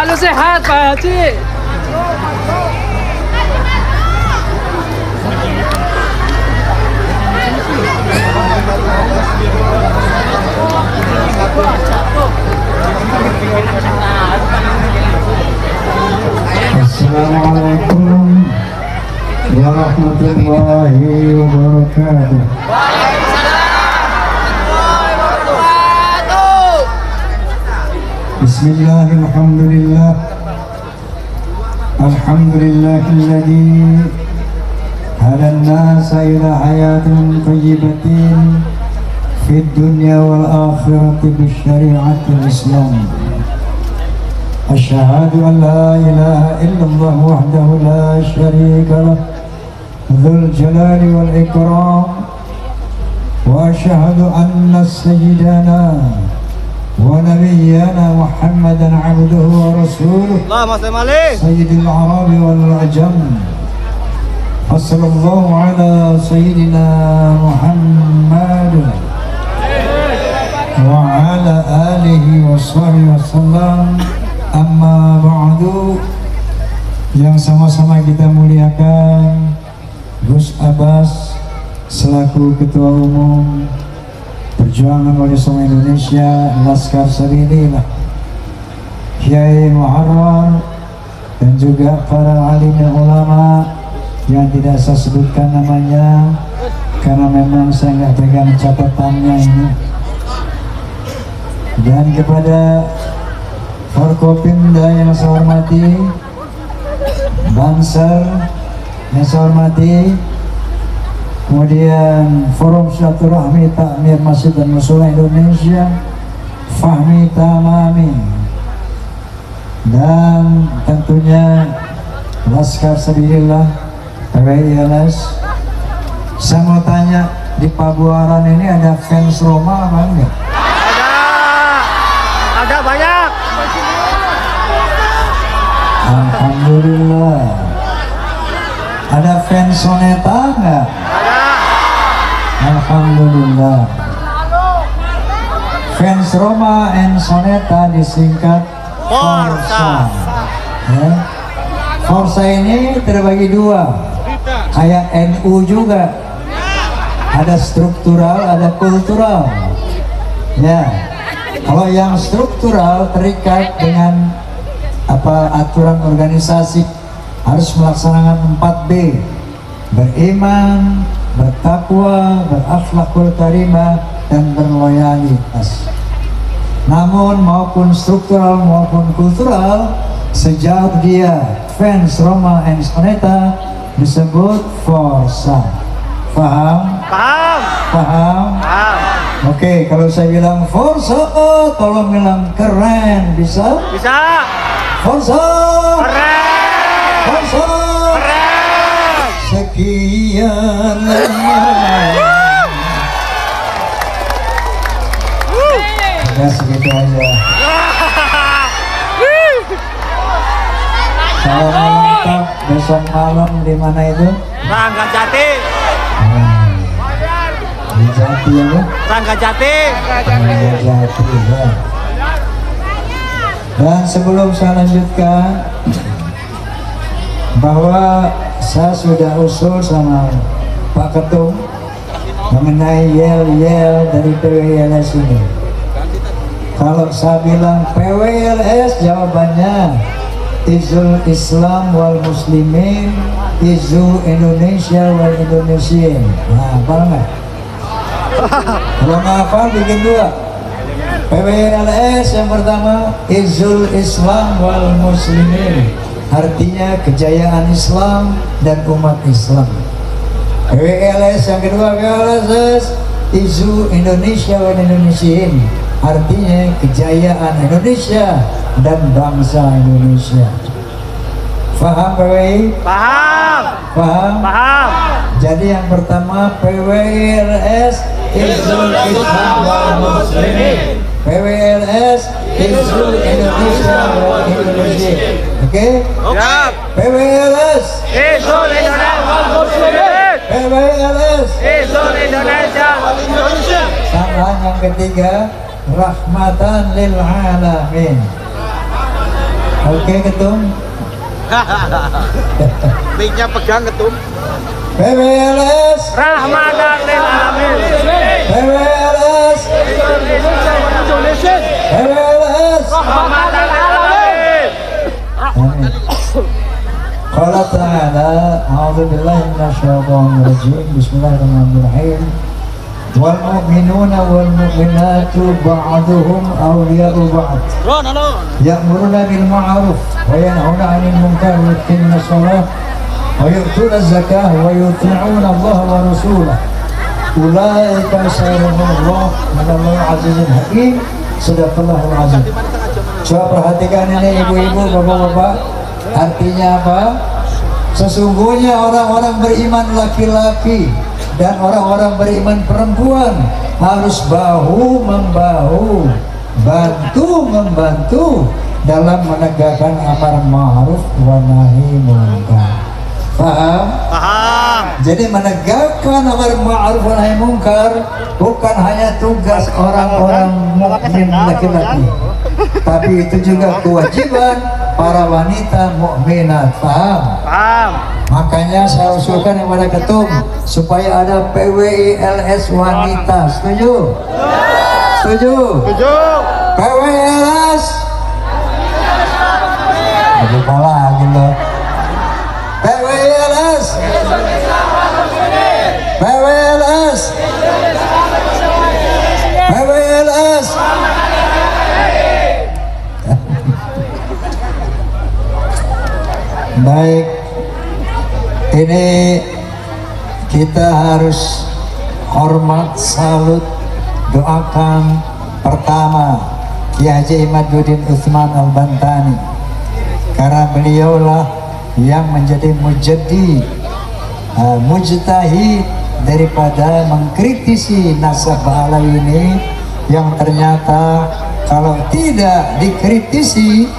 Selalu sehat Pak Haji. Assalamualaikum warahmatullahi wabarakatuh. Bismillahirrahmanirrahim. Alhamdulillahilladzi hadan nasa ila hayatin thayyibatin fid dunya wal akhirati bisyari'atil Islam. Asyhadu an la ilaha illallah wahdahu la syarika lah dzul jalali wal ikram wa asyhadu anna sayyidana wa nabiyyana Muhammadan abduhu wa rasuluh sayyidil arabi wal ajam. Wassallallahu ala sayyidina Muhammad wa ala alihi wa sahbihi wasallam. Amma ba'du, yang sama-sama kita muliakan Gus Abbas selaku Ketua Umum Perjuangan Wali Songo Indonesia Laskar Sabilillah, Kiai Muharrar, dan juga para alim dan ulama yang tidak saya sebutkan namanya karena memang saya nggak pegang catatannya ini, dan kepada Forkopimda yang saya hormati, Banser yang saya hormati, kemudian Forum Silaturahmi Takmir Masjid dan Mushola Indonesia, Fahmi Tamami, dan tentunya Laskar Sabilillah PWILS. Saya mau tanya, di Pabuaran ini ada fans Roma apa enggak? Ada banyak. Alhamdulillah. Ada fans Soneta enggak? Ada. Alhamdulillah. Fans Roma and Soneta disingkat Forza. Ya. Forza ini terbagi dua, kayak NU juga. Ada struktural, ada kultural. Ya. Kalau yang struktural terikat dengan aturan organisasi, harus melaksanakan 4B: beriman, bertakwa, berakhlakul karimah, dan berloyalitas. Namun maupun struktural maupun kultural, sejauh dia fans Roma and Soneta, disebut Forza. Paham? Paham. Paham? Paham. Oke, kalau saya bilang Forza, tolong bilang keren, bisa? Bisa. Forza! Keren. Forza! Keren. Sekian lama. Udah segitu aja. Salam lengkap besok malam di mana itu? Rangga Jati. Di Jati ya? Rangga Jati. Jati ya. Dan sebelum saya lanjutkan, bahwa saya sudah usul sama Pak Ketum mengenai yel-yel dari PWILS ini. Kalau saya bilang PWILS, jawabannya Izul Islam wal Muslimin, Izu Indonesia wal Indonesian. Nah, apa enggak? Kalau nggak hafal bikin dua. PWILS yang pertama Izul Islam wal Muslimin, artinya kejayaan Islam dan umat Islam. PWILS yang kedua PWILS Izu Indonesia wal Indonesian, artinya kejayaan Indonesia dan bangsa Indonesia. Paham PWI? Paham. Paham? Paham. Jadi yang pertama PWILS Izul Islam wal Muslimin, PWILS Izul Indonesia wal Indonesia. Oke? Siap. PWILS Izul Indonesia wal Muslimin. PWILS Izul Indonesia wal Indonesia. Tambahan yang ketiga, rahmatan lil alamin. Oke ketum. Mic-nya pegang ketum. PWLS. Rahmatan lil alamin. PWLS. Indonesia. PWLS. Rahmatan lil alamin. Amin. Qala ta'ala, a'udzu billahi minasyaitonir rajim. Bismillahirrahmanirrahim. Wal mu'minuna wal mu'minatu ba'duhum awliya'u ba'd. Ya'muruna bil ma'ruf wa yanhauna 'anil munkar wa yuqimuna shalah wa yu'tuna zakah wa yuti'una Allah wa rasulahu. Ulaika sayarhamullah minallahi 'azizun hakim. Shadaqallahul 'azim. Coba perhatikan ini ibu-ibu, bapak-bapak. Artinya apa? Sesungguhnya orang-orang beriman laki-laki dan orang-orang beriman perempuan harus bahu membahu, bantu membantu dalam menegakkan amar ma'ruf wa nahi munkar. Paham? Paham. Jadi menegakkan amar ma'ruf wa nahi munkar bukan hanya tugas orang-orang mukmin laki-laki, tapi itu juga kewajiban para wanita mukminat. Paham? Paham. Makanya saya usulkan kepada ketum supaya ada PWILS wanita. Setuju? Setuju? Setuju. PWILS. Lupa lagi loh. PWILS. PWILS. PWILS. Baik, ini kita harus hormat, salut, doakan pertama Kiai Haji Imaduddin Utsman Al-Bantani, karena beliaulah yang menjadi mujtahid daripada mengkritisi nasab Alawi ini, yang ternyata kalau tidak dikritisi,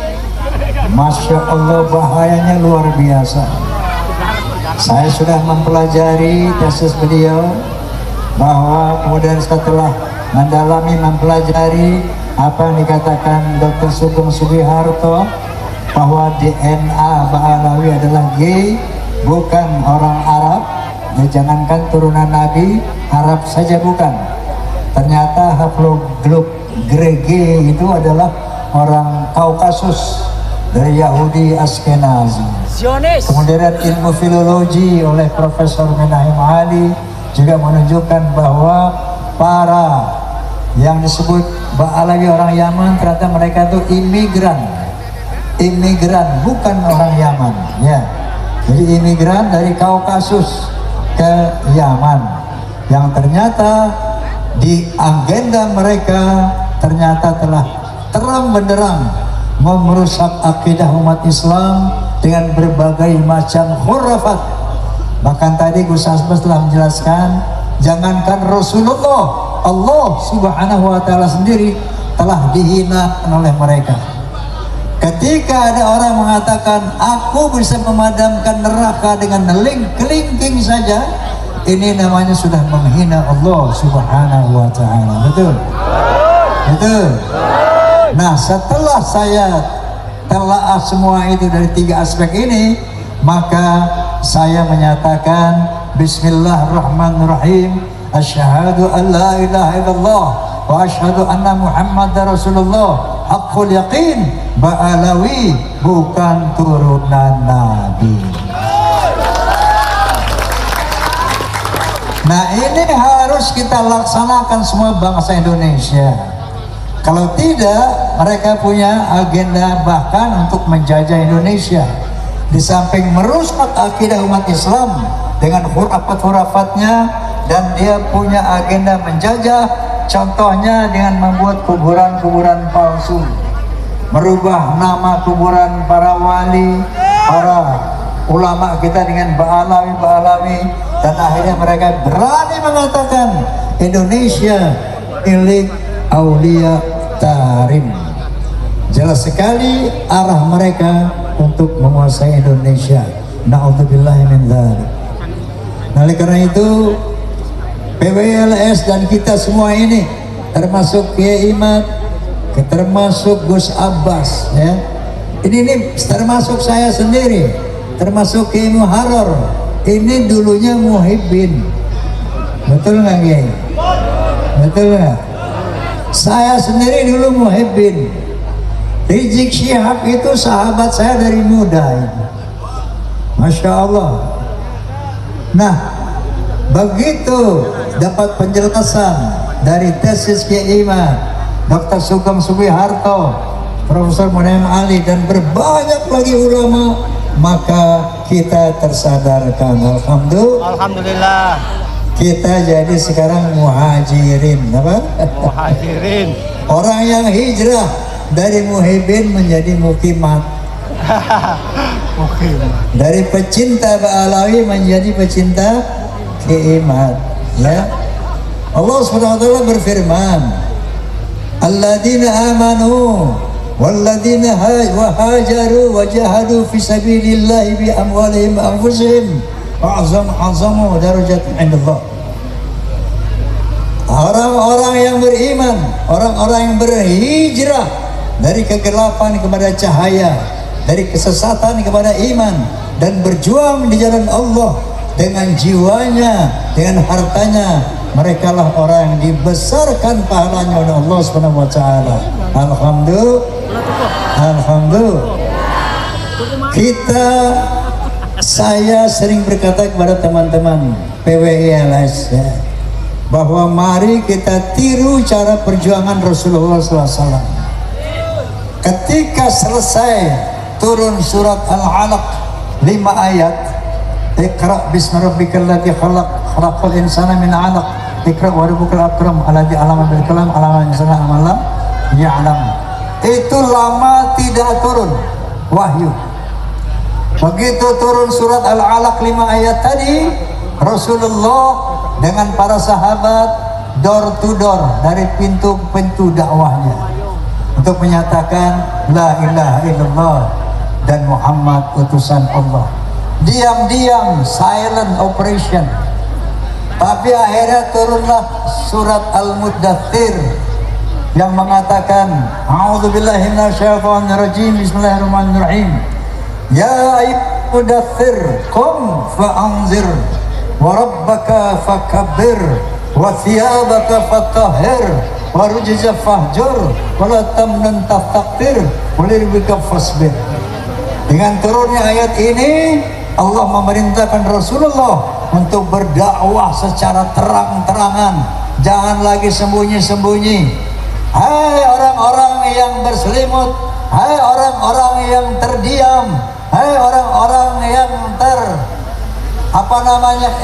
Masya Allah bahayanya luar biasa. Saya sudah mempelajari tesis beliau, bahwa kemudian setelah mempelajari apa yang dikatakan Dr. Sugeng Sugiharto, bahwa DNA Ba'alawi adalah gay, bukan orang Arab. Ya, jangankan turunan Nabi, Arab saja bukan. Ternyata haplogroup Grege itu adalah orang Kaukasus, dari Yahudi Askenazi. Kemudian ilmu filologi oleh Profesor Menahim Ali juga menunjukkan bahwa para yang disebut Ba'alawi orang Yaman, ternyata mereka itu imigran, bukan orang Yaman, ya. Jadi imigran dari Kaukasus ke Yaman, yang ternyata di agenda mereka ternyata telah terang benderang merusak akidah umat Islam dengan berbagai macam khurafat. Bahkan tadi Gus Asbas telah menjelaskan, jangankan Rasulullah, Allah Subhanahu wa Ta'ala sendiri telah dihina oleh mereka. Ketika ada orang mengatakan aku bisa memadamkan neraka dengan kelingking saja, ini namanya sudah menghina Allah Subhanahu wa Ta'ala. Betul? Betul? Nah, setelah saya telah semua itu dari tiga aspek ini, maka saya menyatakan Bismillahirrahmanirrahim, asyhadu an la ilaha illallah wa asyhadu anna Muhammadar Rasulullah haqqul yaqin. Ba'alawi bukan turunan Nabi. Nah, ini harus kita laksanakan semua bangsa Indonesia. Kalau tidak, mereka punya agenda bahkan untuk menjajah Indonesia. Di samping merusak akidah umat Islam dengan khurafat-khurafatnya, dan dia punya agenda menjajah, contohnya dengan membuat kuburan-kuburan palsu, merubah nama kuburan para wali, para ulama kita dengan Ba'alawi, dan akhirnya mereka berani mengatakan Indonesia milik Aulia Tarim. Jelas sekali arah mereka untuk menguasai Indonesia. Na'udzubillahi min dzalik. Nah, oleh karena itu PWLS dan kita semua ini, termasuk Kiai Imad, termasuk Gus Abbas, ya, Ini termasuk saya sendiri, termasuk Kiai Muharrar. Ini dulunya Muhibbin. Betul nggak Kiai? Betul nggak? Saya sendiri dulu Muhibbin. Rizik Syihab itu sahabat saya dari muda. Masya Allah. Nah, begitu dapat penjelasan dari tesis Kiai Imam, Dr. Sugeng Sugiharto, Profesor Muhammad Ali, dan berbanyak lagi ulama, maka kita tersadarkan. Alhamdulillah. Kita jadi sekarang muhajirin, apa? Muhajirin. Orang yang hijrah dari muhibbin menjadi mukimat. Dari pecinta Ba'alawi menjadi pecinta Kiimat. Ya. Allah SWT berfirman, alladzina amanu walladzina hajaru wa jahadu fi sabilillahi bi amwalihim wa anfusihim azamu darajatan indallah. Orang-orang yang beriman, orang-orang yang berhijrah dari kegelapan kepada cahaya, dari kesesatan kepada iman, dan berjuang di jalan Allah dengan jiwanya, dengan hartanya, mereka lah orang yang dibesarkan pahalanya oleh Allah Subhanahu wa taala. Alhamdulillah. Alhamdulillah. Saya sering berkata kepada teman-teman PWILS bahwa mari kita tiru cara perjuangan Rasulullah SAW. Ketika selesai turun surat Al-Alaq 5 ayat, Iqra bismi rabbikal ladzi khalaq, khalaqal insana min 'alaq, Iqra wa rabbukal akram alladzi 'allama bil qalam, 'allama al-insana ma lam ya'lam. Itu lama tidak turun wahyu. Begitu turun surat Al-Alaq 5 ayat tadi, Rasulullah dengan para sahabat door to door, dari pintu-pintu dakwahnya, untuk menyatakan la ilaha illallah dan Muhammad utusan Allah. Diam-diam, silent operation. Tapi akhirnya turunlah surat Al-Muddathir yang mengatakan a'udzubillahi minasyaitonirrajim, bismillahirrahmanirrahim, ya ayyuhal mudaththir qum fa'anzir wa rabbaka fakabbir wa thiyabaka fatahhir wa rujza fahjur wa la tamnun tastakbir wa lirabbika fasbir. Dengan turunnya ayat ini, Allah memerintahkan Rasulullah untuk berdakwah secara terang-terangan, jangan lagi sembunyi-sembunyi. Hai orang-orang yang berselimut, hai orang-orang yang terdiam, hai orang-orang yang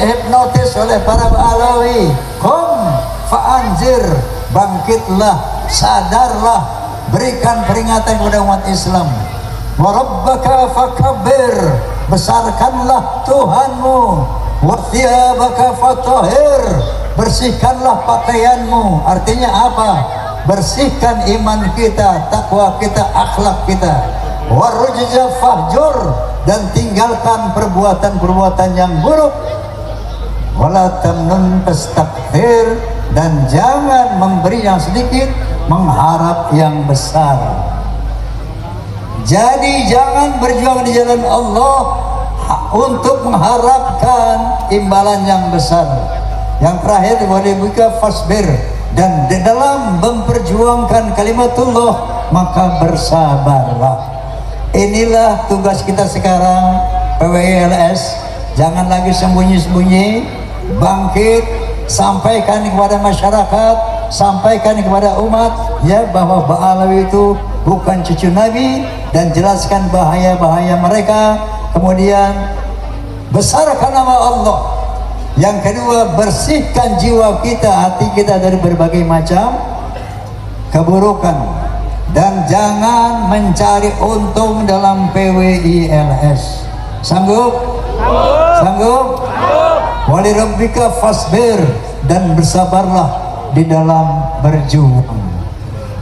hipnotis oleh para Ba'alawi, qum fa'anzir, bangkitlah, sadarlah, berikan peringatan kepada umat Islam. Wa rabbaka fakabbir, besarkanlah Tuhanmu. Wa thiyabaka fatahhir, bersihkanlah pakaianmu. Artinya apa? Bersihkan iman kita, takwa kita, akhlak kita. Wa rujza fahjur, dan tinggalkan perbuatan-perbuatan yang buruk. Wala tamnun tastakthir, dan jangan memberi yang sedikit, mengharap yang besar. Jadi jangan berjuang di jalan Allah untuk mengharapkan imbalan yang besar. Yang terakhir, walibika fasbir, dan di dalam memperjuangkan kalimatullah maka bersabarlah. Inilah tugas kita sekarang, PWILS. Jangan lagi sembunyi-sembunyi, bangkit, sampaikan kepada masyarakat, sampaikan kepada umat ya bahwa Ba'alawi itu bukan cucu Nabi, dan jelaskan bahaya-bahaya mereka. Kemudian besarkan nama Allah. Yang kedua, bersihkan jiwa kita, hati kita dari berbagai macam keburukan. Dan jangan mencari untung dalam PWILS. Sanggup? Sanggup? Wali rabbika fasbir, dan bersabarlah di dalam berjuang.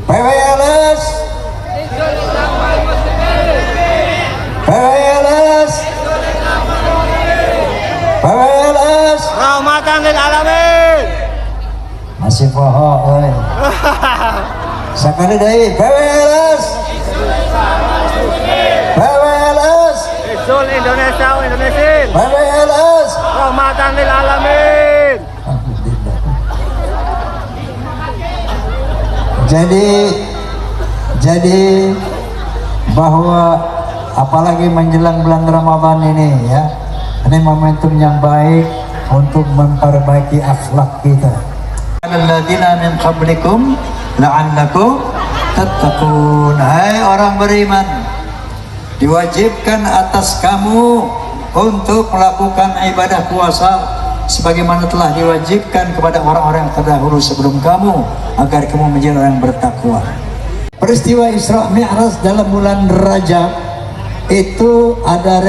PWILS, PWILS, PWILS, Rahmatan lil alamin. masih pohon. Sekali dari PWILS. Rasul Indonesia Indonesian. Bye-bye alas. Rahmatan lil alamin. Jadi bahwa apalagi menjelang bulan Ramadan ini ya, ini momentum yang baik untuk memperbaiki akhlak kita. Alladzina min qablikum la'allakum tattaqun. Hai orang beriman, diwajibkan atas kamu untuk melakukan ibadah puasa sebagaimana telah diwajibkan kepada orang-orang yang terdahulu sebelum kamu, agar kamu menjadi orang yang bertakwa. Peristiwa Isra Mi'raj dalam bulan Rajab itu ada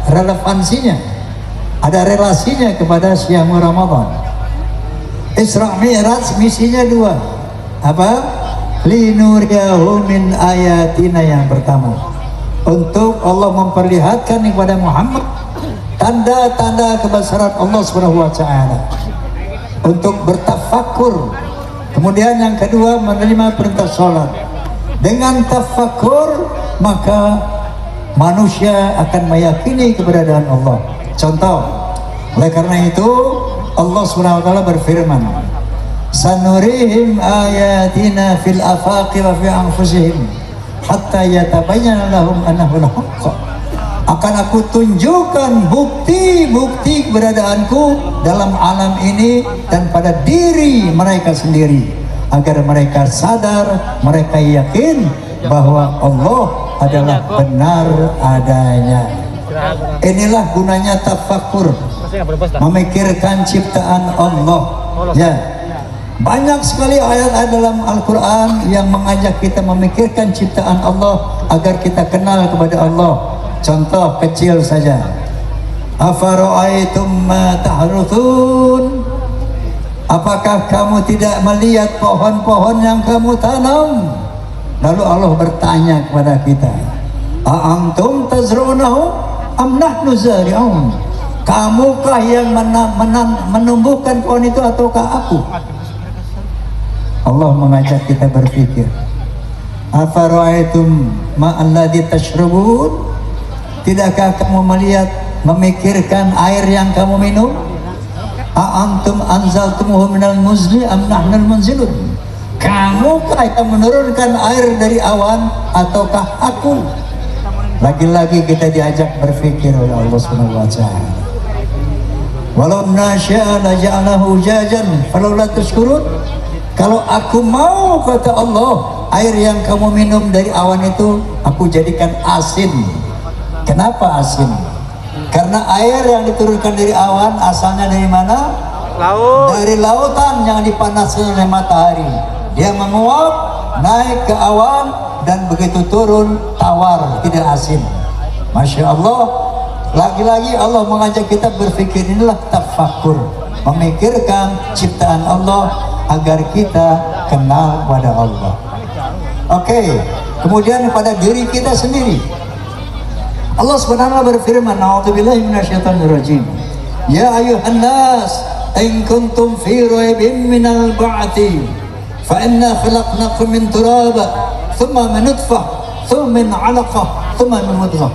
relevansinya, ada relasinya kepada siang Ramadan. Isra Mi'raj misinya dua. Apa? Linuriyahu min ayatina, yang pertama, untuk Allah memperlihatkan kepada Muhammad tanda-tanda kebesaran Allah Subhanahu wa taala, untuk bertafakur. Kemudian yang kedua, menerima perintah sholat. Dengan tafakur maka manusia akan meyakini keberadaan Allah. Contoh, oleh karena itu Allah Subhanahu wa taala berfirman, sanurihim ayatina fil afaqi wa fi anfusihim hatta yatabayyana lahum annahu al-haqq. Akan aku tunjukkan bukti-bukti keberadaanku dalam alam ini dan pada diri mereka sendiri, agar mereka sadar, mereka yakin bahwa Allah adalah benar adanya. Inilah gunanya tafakur, memikirkan ciptaan Allah. Ya, banyak sekali ayat-ayat dalam Al-Quran yang mengajak kita memikirkan ciptaan Allah agar kita kenal kepada Allah. Contoh kecil saja, afara'aitum ma tahruthun, apakah kamu tidak melihat pohon-pohon yang kamu tanam? Lalu Allah bertanya kepada kita, a'antum tazru'unahu am nahnu zari'un, kamukah yang menumbuhkan pohon itu ataukah aku? Allah mengajak kita berpikir, afara'aitum ma alladhi tashrubun, tidakkah kamu melihat, memikirkan air yang kamu minum? A'antum anzaltumuhu minal muzni am nahnal munzilun, kamukah yang menurunkan air dari awan ataukah aku? Lagi-lagi kita diajak berpikir oleh Allah Subhanahu wa taala. Walau nasya'a laja'alahu jajan falawla tashkurun, kalau aku mau, kata Allah, air yang kamu minum dari awan itu aku jadikan asin. Kenapa asin? Karena air yang diturunkan dari awan asalnya dari mana? Laut. Dari lautan yang dipanaskan oleh matahari. Dia menguap, naik ke awan, dan begitu turun tawar, tidak asin. Masya Allah. Lagi-lagi Allah mengajak kita berpikir, inilah tafakur, memikirkan ciptaan Allah agar kita kenal pada Allah. Oke, kemudian pada diri kita sendiri, Allah Subhanahu berfirman, a'udzubillahi minasyaitonir rajim. Ya ayuhan nas, in kuntum fi raibin minal ba'thi, fa inna khalaqnakum min turab, thumma min nutfah, thumma min 'alaqah, thumma min mudghah.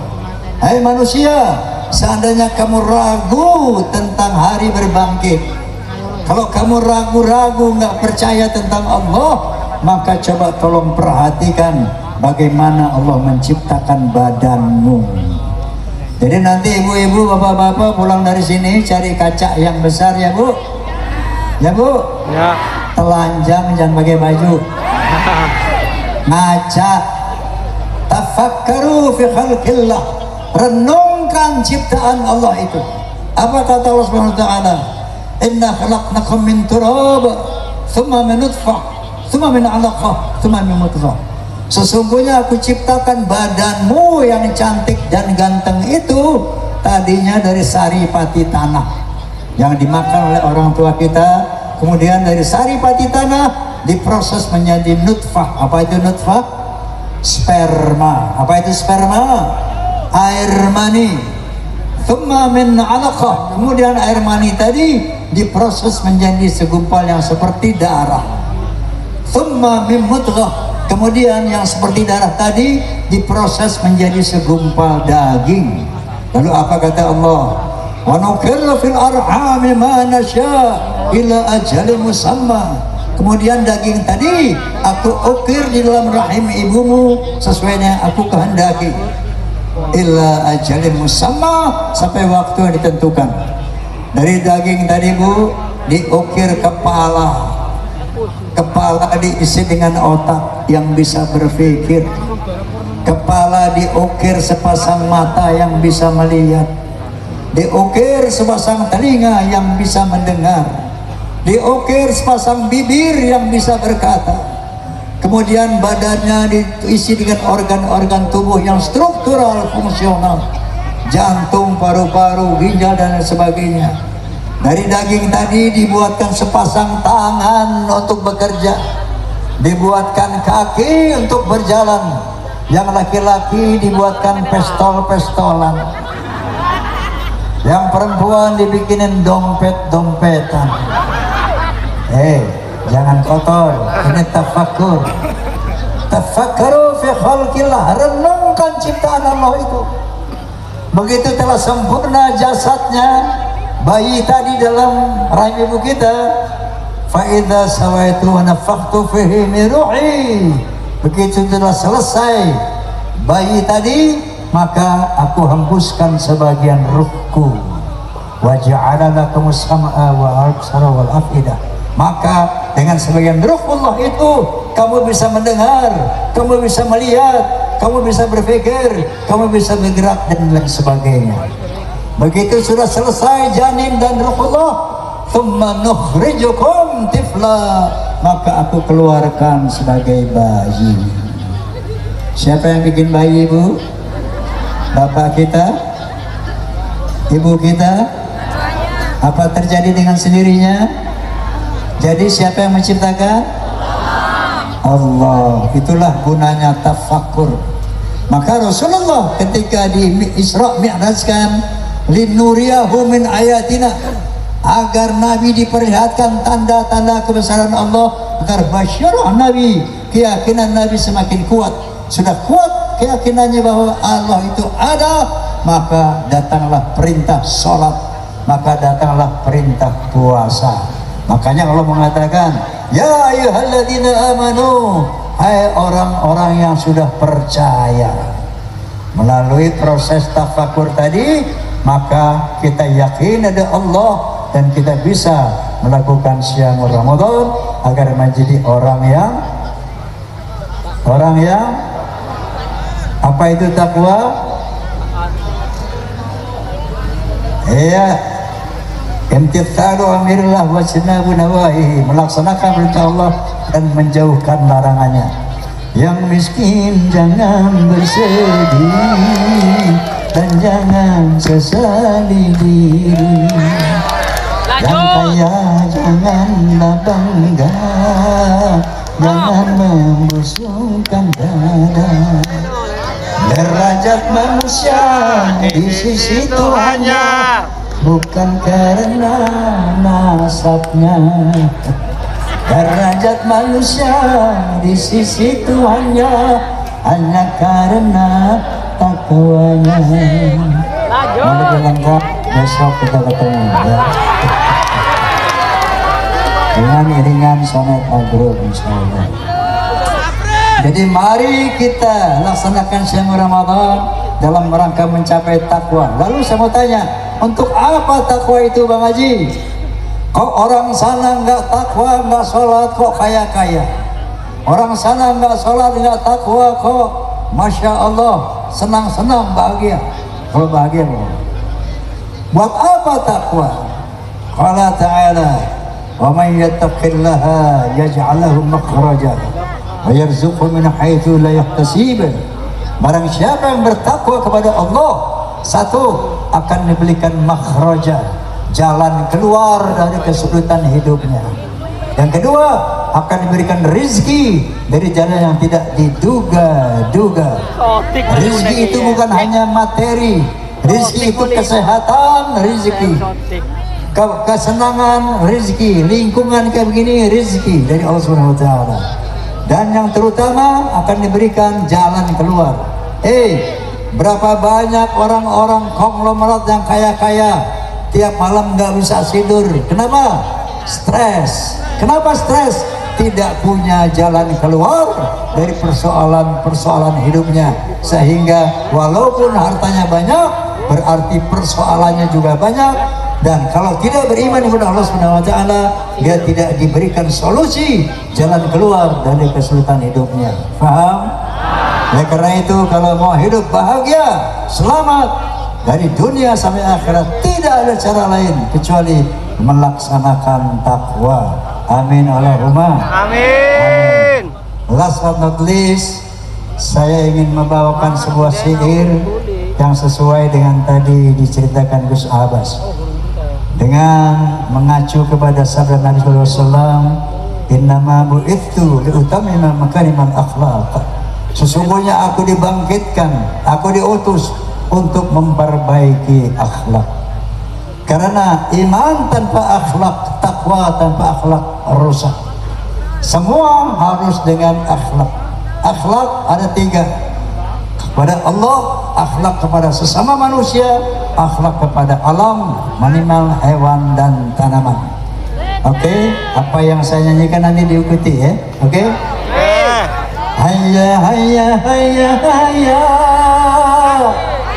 Hai manusia, seandainya kamu ragu tentang hari berbangkit, kalau kamu ragu-ragu, nggak percaya tentang Allah, maka coba tolong perhatikan bagaimana Allah menciptakan badanmu. Jadi nanti ibu-ibu, bapak-bapak pulang dari sini cari kaca yang besar ya Bu. Ya Bu. Ya. Telanjang, jangan pakai baju. Ngaca. Tafakkaru fi khalqillah. Renungkan ciptaan Allah itu. Apa kata Allah Subhanahu wa taala? Inna khalaqnakum min turab, thumma min nutfah, thumma min 'alaqah, thumma min mudghah. Sesungguhnya aku ciptakan badanmu yang cantik dan ganteng itu tadinya dari saripati tanah yang dimakan oleh orang tua kita, kemudian dari saripati tanah diproses menjadi nutfah. Apa itu nutfah? Sperma. Apa itu sperma? Air mani. Thumma min 'alaqah, kemudian air mani tadi diproses menjadi segumpal yang seperti darah. Thumma min mudghah, Kemudian yang seperti darah tadi diproses menjadi segumpal daging. Lalu apa kata Allah? Wa nuqirru fil arhami ma nasya ila ajalin musamma. Kemudian daging tadi aku ukir di dalam rahim ibumu sesuai yang aku kehendaki. Illa ajalin musamma, sampai waktu yang ditentukan. Dari daging tadi Bu diukir kepala. Kepala diisi dengan otak yang bisa berpikir. Kepala diukir sepasang mata yang bisa melihat. Diukir sepasang telinga yang bisa mendengar. Diukir sepasang bibir yang bisa berkata. Kemudian badannya diisi dengan organ-organ tubuh yang struktural fungsional. Jantung, paru-paru, ginjal dan sebagainya. Dari daging tadi dibuatkan sepasang tangan untuk bekerja, dibuatkan kaki untuk berjalan. Yang laki-laki dibuatkan pestol-pestolan, yang perempuan dibikinin dompet-dompetan. Jangan kotor, ini tafakkur. Tafakkaru fi khalqillah, renungkan ciptaan Allah itu. Begitu telah sempurna jasadnya bayi tadi dalam rahim ibu kita, fa idza sawaitu wa nafakhtu fihi min ruhi, begitu telah selesai bayi tadi, maka aku hembuskan sebagian ruhku. Wa ja'ala lakum sam'a wa absara wal afidah, maka dengan sebagian ruhullah itu kamu bisa mendengar, kamu bisa melihat, kamu bisa berpikir, kamu bisa bergerak dan lain sebagainya. Begitu sudah selesai janin dan ruhullah, thumma nukhrijukum tifla, maka aku keluarkan sebagai bayi. Siapa yang bikin bayi Bu? Bapak kita? Ibu kita? Apa terjadi dengan sendirinya? Jadi siapa yang menciptakan? Allah. Itulah gunanya tafakkur. Maka Rasulullah ketika di Isra Mi'rajkan, linuriyahu min ayatina, agar Nabi diperlihatkan tanda-tanda kebesaran Allah, agar masyarakat Nabi, keyakinan Nabi semakin kuat. Sudah kuat keyakinannya bahwa Allah itu ada, maka datanglah perintah sholat, maka datanglah perintah puasa. Makanya Allah mengatakan, ya ayyuhalladzina amanu, hai orang-orang yang sudah percaya. Melalui proses tafakur tadi, maka kita yakin ada Allah dan kita bisa melakukan Syamul Ramadan agar menjadi orang yang apa itu takwa? Iya, imtithalu amirillah wa jinabu nawahi, melaksanakan perintah Allah dan menjauhkan larangannya. Yang miskin jangan bersedih dan jangan sesali diri. Yang kaya janganlah bangga, jangan membusungkan dada. Derajat manusia di sisi Tuhannya, bukan karena nasabnya. Derajat manusia di sisi Tuhannya hanya karena takwanya. Lebih lengkap besok kita ketemu ya. Dengan iringan sonet agrib insyaallah. Jadi mari kita laksanakan Syamul Ramadan dalam rangka mencapai takwa. Lalu saya mau tanya, untuk apa takwa itu Bang Haji? Kok orang sana nggak takwa, nggak sholat, kok kaya-kaya? Orang sana nggak sholat, nggak takwa, kok Masya Allah senang-senang bahagia. Kalau bahagia buat apa takwa? Qala ta'ala, wa man yattaqillaha yaj'al lahu makhraja wa yarzuqhu min haitsu la yahtasib. Barang siapa yang bertakwa kepada Allah, satu, akan diberikan makhraja, jalan keluar dari kesulitan hidupnya. Yang kedua, akan diberikan rizki dari jalan yang tidak diduga-duga. Rizki itu bukan hanya materi, rizki itu kesehatan, rizki kesenangan, rizki lingkungan kayak begini, rizki dari Allah Subhanahu wa Ta'ala. dan yang terutama akan diberikan jalan keluar. Berapa banyak orang-orang konglomerat yang kaya-kaya tiap malam nggak bisa tidur. Kenapa? Stres. Kenapa stres? Tidak punya jalan keluar dari persoalan-persoalan hidupnya, sehingga walaupun hartanya banyak, berarti persoalannya juga banyak. Dan kalau tidak beriman kepada Allah Subhanahu wa taala, dia tidak diberikan solusi jalan keluar dari kesulitan hidupnya. Paham? Oleh karena itu, kalau mau hidup bahagia, selamat dari dunia sampai akhirat, tidak ada cara lain kecuali melaksanakan takwa. Amin Allahumma Amin. Last but not least, saya ingin membawakan sebuah syair yang sesuai dengan tadi diceritakan Gus Abbas, dengan mengacu kepada sabda Nabi sallallahu alaihi wasallam, innama bu'ithu liutamima makarimal akhlaq. Sesungguhnya aku dibangkitkan, aku diutus untuk memperbaiki akhlak. Karena iman tanpa akhlak, takwa tanpa akhlak rusak. Semua harus dengan akhlak. Akhlak ada 3: kepada Allah, akhlak kepada sesama manusia, akhlak kepada alam, animal, hewan dan tanaman. Oke, apa yang saya nyanyikan nanti diikuti ya. Oke? Hayya hayya hayya hayya.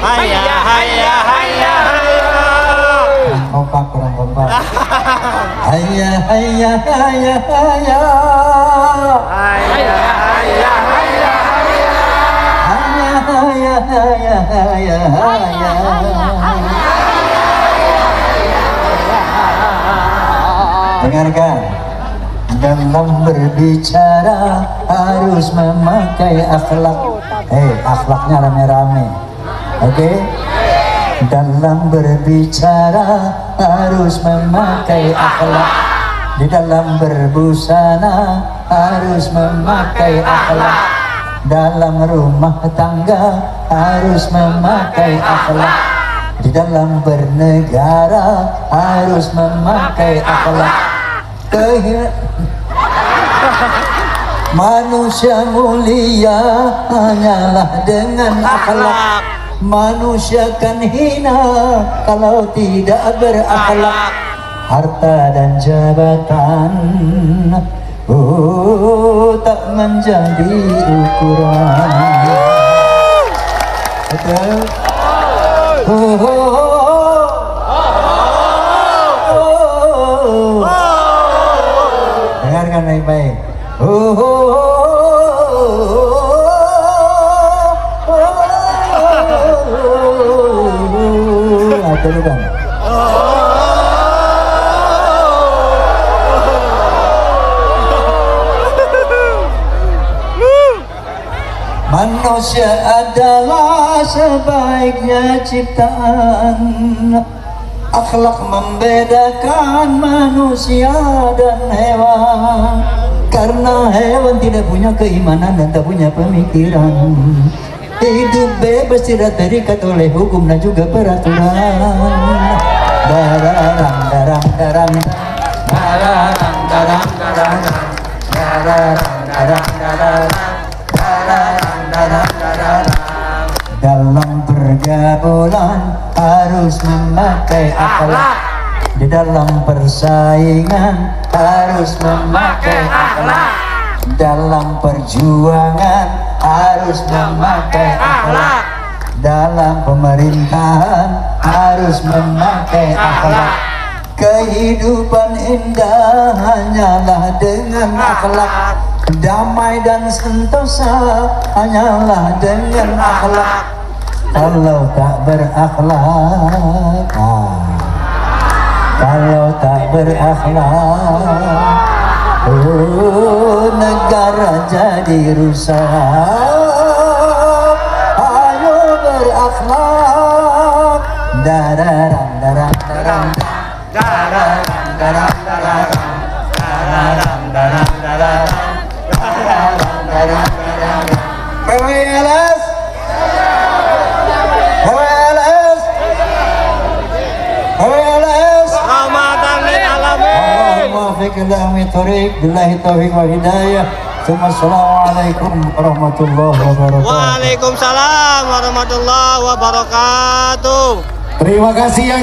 Hayya hayya hayya hayya. Kurang kompak. Hayya hayya hayya hayya. Hayya hayya hayya hayya. Hayya hayya hayya hayya. Dengarkan, dalam berbicara harus memakai akhlak. Akhlaknya rame-rame. Oke? Dalam berbicara harus memakai akhlak. Di dalam berbusana harus memakai akhlak. Dalam rumah tangga harus memakai akhlak. Di dalam bernegara harus memakai akhlak. Manusia mulia hanyalah dengan akhlak. Manusia kan hina kalau tidak berakhlak. Harta dan jabatan tak menjadi ukuran. Betul? Dengarkan baik-baik. Kan? Manusia adalah sebaiknya ciptaan. Akhlak membedakan manusia dan hewan. Karena hewan tidak punya keimanan dan tak punya pemikiran. Hidup bebas tidak terikat oleh hukum dan juga peraturan. Darang darang darang, darang darang darang, darang darang darang, darang darang darang. Dalam pergaulan harus memakai akhlak. Di dalam persaingan harus memakai akhlak. Dalam perjuangan harus memakai akhlak. Dalam pemerintahan harus memakai akhlak. Kehidupan indah hanyalah dengan akhlak. Damai dan sentosa hanyalah dengan akhlak. Kalau tak berakhlak, kalau tak berakhlak, negara jadi rusak. Ayo berakhlak. Darang darang darang, darang darang darang, darang darang darang, darang darang darang. PWLS, PWLS, PWLS. Rahmatan lil alamin. Allahumma fiqh ila umi tariq, billahi taufiq wal hidayah. Assalamualaikum warahmatullahi wabarakatuh. Waalaikumsalam warahmatullahi wabarakatuh. Terima kasih yang